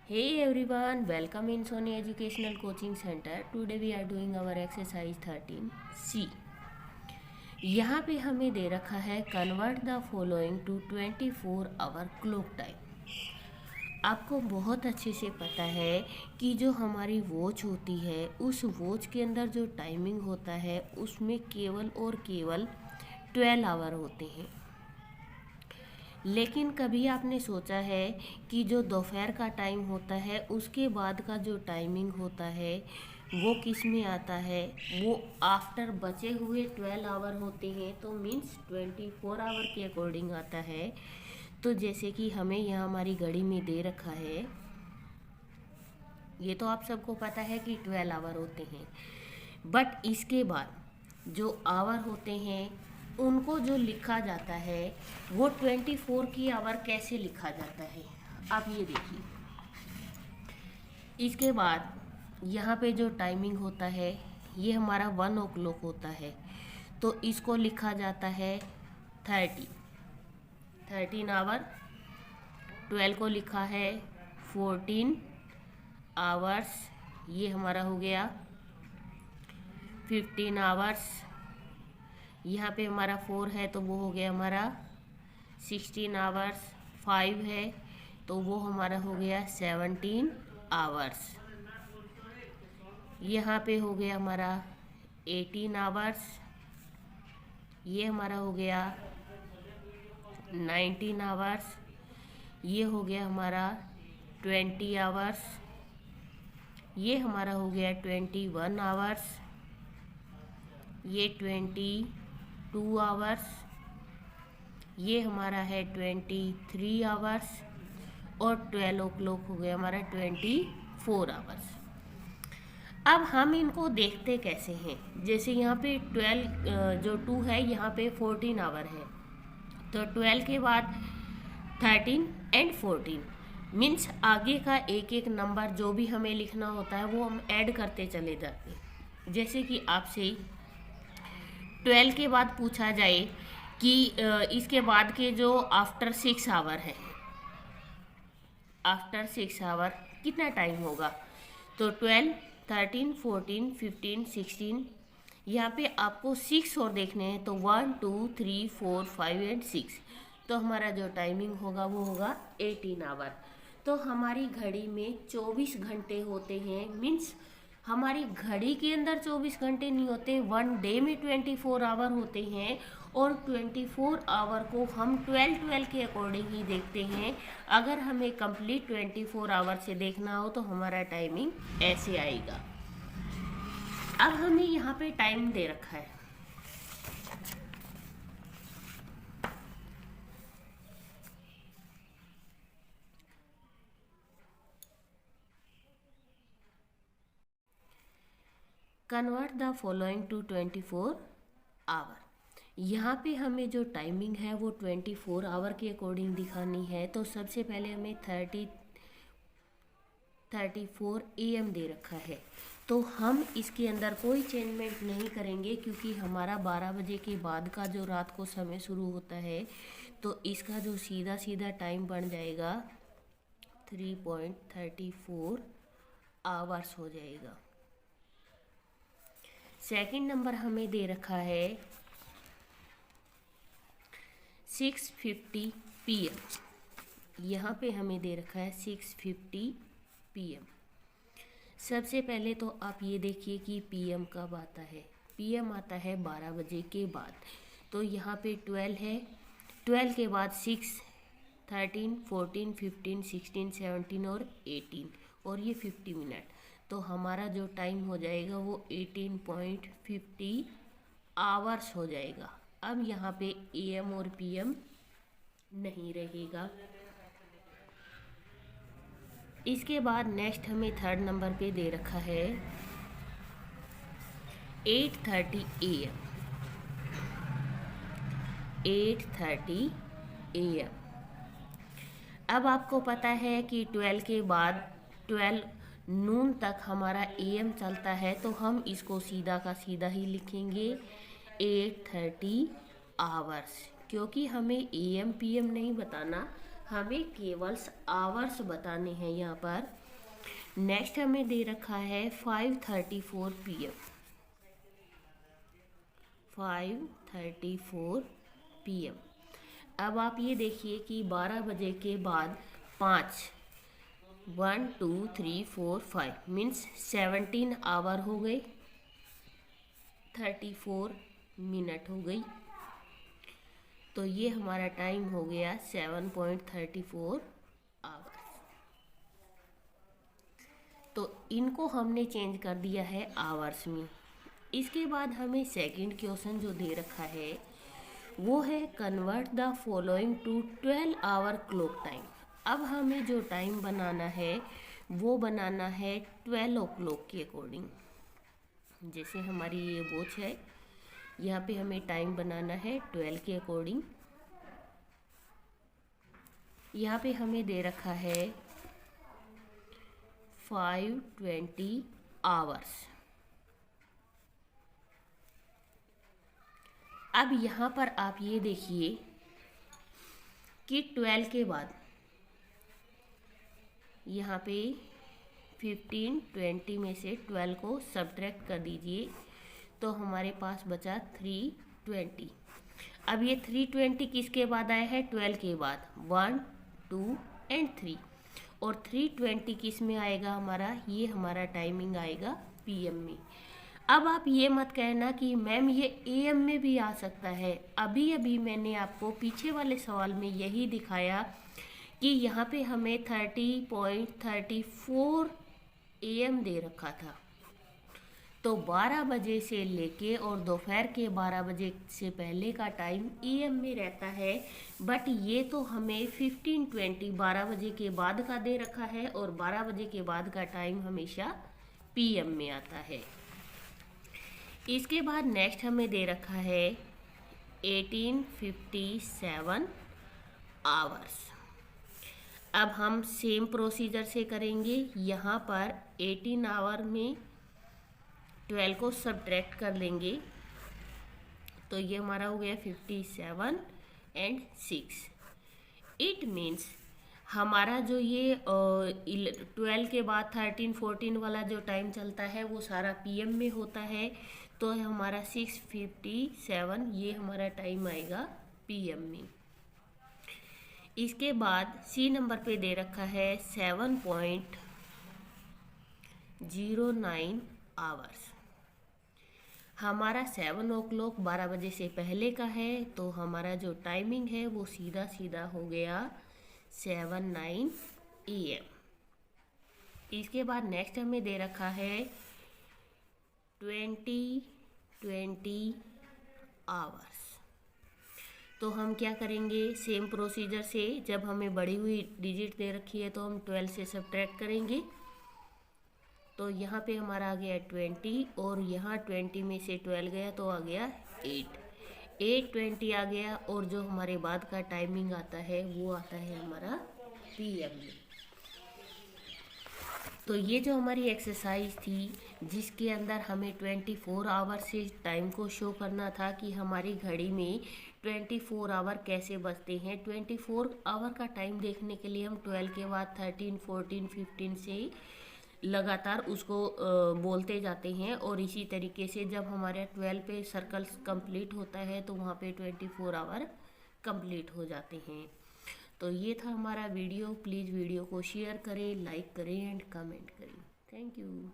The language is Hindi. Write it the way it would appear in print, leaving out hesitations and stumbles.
Hey everyone, welcome in Sony Educational Coaching Center. Today we are doing our exercise 13C. यहाँ पे हमें दे रखा है convert the following to 24 hour clock time. आपको बहुत अच्छे से पता है कि जो हमारी वॉच होती है उस वॉच के अंदर जो टाइमिंग होता है उसमें केवल और केवल 12 आवर होते हैं। लेकिन कभी आपने सोचा है कि जो दोपहर का टाइम होता है उसके बाद का जो टाइमिंग होता है वो किस में आता है? वो आफ्टर बचे हुए 12 आवर होते हैं, तो मीन्स 24 आवर के अकॉर्डिंग आता है। तो जैसे कि हमें यहाँ हमारी घड़ी में दे रखा है, ये तो आप सबको पता है कि 12 आवर होते हैं, बट इसके बाद जो आवर होते हैं उनको जो लिखा जाता है वो 24 की आवर कैसे लिखा जाता है आप ये देखिए। इसके बाद यहाँ पे जो टाइमिंग होता है ये हमारा 1 o'clock होता है, तो इसको लिखा जाता है 13 आवर। 12 को लिखा है 14 आवर्स, ये हमारा हो गया 15 आवर्स। यहाँ पे हमारा 4 है तो वो हो गया हमारा 16 आवर्स। 5 है तो वो हमारा हो गया 17 आवर्स। यहाँ पे हो गया हमारा 18 आवर्स, ये हमारा हो गया 19 आवर्स, ये हो गया हमारा 20 आवर्स, ये हमारा हो गया 21 आवर्स, ये 22 आवर्स, ये हमारा है 23 आवर्स, और 12 o'clock हो गया हमारा 24 आवर्स। अब हम इनको देखते कैसे हैं? जैसे यहाँ पे 12 जो 2 है यहाँ पे 14 आवर है, तो 12 के बाद 13 एंड 14 मीन्स आगे का एक एक नंबर जो भी हमें लिखना होता है वो हम ऐड करते चले जाते हैं। जैसे कि आपसे 12 के बाद पूछा जाए कि इसके बाद के जो आफ्टर 6 आवर है, आफ्टर 6 आवर कितना टाइम होगा? तो 12, 13, 14, 15, 16, यहाँ पे आपको 6 और देखने हैं, तो 1, 2, 3, 4, 5 एंड 6, तो हमारा जो टाइमिंग होगा वो होगा 18 आवर। तो हमारी घड़ी में 24 घंटे होते हैं, मीन्स हमारी घड़ी के अंदर 24 घंटे नहीं होते, 1 डे में 24 आवर होते हैं, और 24 आवर को हम 12 के अकॉर्डिंग ही देखते हैं। अगर हमें कंप्लीट 24 आवर से देखना हो तो हमारा टाइमिंग ऐसे आएगा। अब हमें यहाँ पे टाइम दे रखा है, convert the following to 24 hour. यहाँ पे हमें जो टाइमिंग है वो 24 आवर के अकॉर्डिंग दिखानी है। तो सबसे पहले हमें 34 AM दे रखा है, तो हम इसके अंदर कोई चेंजमेंट नहीं करेंगे क्योंकि हमारा 12 बजे के बाद का जो रात को समय शुरू होता है, तो इसका जो सीधा सीधा टाइम बन जाएगा 3.34 आवर्स हो जाएगा। सेकंड नंबर हमें दे रखा है 6:50 PM। यहाँ पे हमें दे रखा है 6:50 PM। सबसे पहले तो आप ये देखिए कि PM कब आता है। PM आता है 12 बजे के बाद, तो यहाँ पे 12 है, 12 के बाद 6, 13, 14, 15, 16, 17 और 18, और ये 50 मिनट, तो हमारा जो टाइम हो जाएगा वो 18.50 आवर्स हो जाएगा। अब यहाँ पे AM और PM नहीं रहेगा। इसके बाद नेक्स्ट हमें थर्ड नंबर पे दे रखा है 8:30 AM। 8:30 AM। अब आपको पता है कि 12 के बाद 12 नून तक हमारा AM चलता है, तो हम इसको सीधा का सीधा ही लिखेंगे 8:30 आवर्स, क्योंकि हमें AM PM नहीं बताना, हमें केवल आवर्स बताने हैं यहाँ पर। नेक्स्ट हमें दे रखा है 5:34 PM, 5:34 PM। अब आप ये देखिए कि 12 बजे के बाद 5, 1 2 3 4 5 मीन्स 17 आवर हो गए, 34 मिनट हो गई। तो ये हमारा टाइम हो गया 7.34 आवर्स। तो इनको हमने चेंज कर दिया है आवर्स में। इसके बाद हमें सेकंड क्वेश्चन जो दे रखा है वो है convert the following to 12 hour clock time. अब हमें जो टाइम बनाना है वो बनाना है 12 ओ क्लॉक के अकॉर्डिंग। जैसे हमारी ये वॉच है, यहाँ पे हमें टाइम बनाना है 12 के अकॉर्डिंग। यहाँ पे हमें दे रखा है 5:20 आवर्स। अब यहाँ पर आप ये देखिए कि 12 के बाद यहाँ पे 15, 20 में से 12 को सब्ट्रैक्ट कर दीजिए तो हमारे पास बचा 320। अब ये 320 किसके बाद आया है? 12 के बाद, 1 2 एंड 3। और 320 किस में आएगा हमारा? ये हमारा टाइमिंग आएगा PM में। अब आप ये मत कहना कि मैम ये AM में भी आ सकता है। अभी अभी मैंने आपको पीछे वाले सवाल में यही दिखाया कि यहाँ पे हमें 30.34 AM दे रखा था। तो 12 बजे से लेके और दोपहर के 12 बजे से पहले का टाइम AM में रहता है। बट ये तो हमें 15:20 12 बजे के बाद का दे रखा है और 12 बजे के बाद का टाइम हमेशा PM में आता है। इसके बाद नेक्स्ट हमें दे रखा है 1857 आवर्स। अब हम सेम प्रोसीजर से करेंगे। यहाँ पर 18 आवर में 12 को सब्ट्रैक्ट कर लेंगे तो ये हमारा हो गया 57 एंड 6। इट मीन्स हमारा जो ये 12 के बाद 13, 14 वाला जो टाइम चलता है वो सारा PM में होता है। तो हमारा 6:57 ये हमारा टाइम आएगा PM में। इसके बाद C नंबर पे दे रखा है 7.09 आवर्स। हमारा 7 ओ क्लॉक 12 बजे से पहले का है तो हमारा जो टाइमिंग है वो सीधा सीधा हो गया 7:09 AM। इसके बाद नेक्स्ट हमें दे रखा है 20 आवर्स। तो हम क्या करेंगे? सेम प्रोसीजर से, जब हमें बढ़ी हुई डिजिट दे रखी है तो हम 12 से सब्ट्रैक्ट करेंगे। तो यहाँ पे हमारा आ गया 20 और यहाँ 20 में से 12 गया तो आ गया 8:20 आ गया। और जो हमारे बाद का टाइमिंग आता है वो आता है हमारा PM में। तो ये जो हमारी एक्सरसाइज थी जिसके अंदर हमें 24 आवर से टाइम को शो करना था कि हमारी घड़ी में 24 आवर कैसे बचते हैं। 24 आवर का टाइम देखने के लिए हम 12 के बाद 13, 14, 15 से लगातार उसको बोलते जाते हैं। और इसी तरीके से जब हमारे 12 पे सर्कल्स कंप्लीट होता है तो वहाँ पे 24 आवर कंप्लीट हो जाते हैं। तो ये था हमारा वीडियो। प्लीज़ वीडियो को शेयर करें, लाइक करें एंड कमेंट करें। Thank you.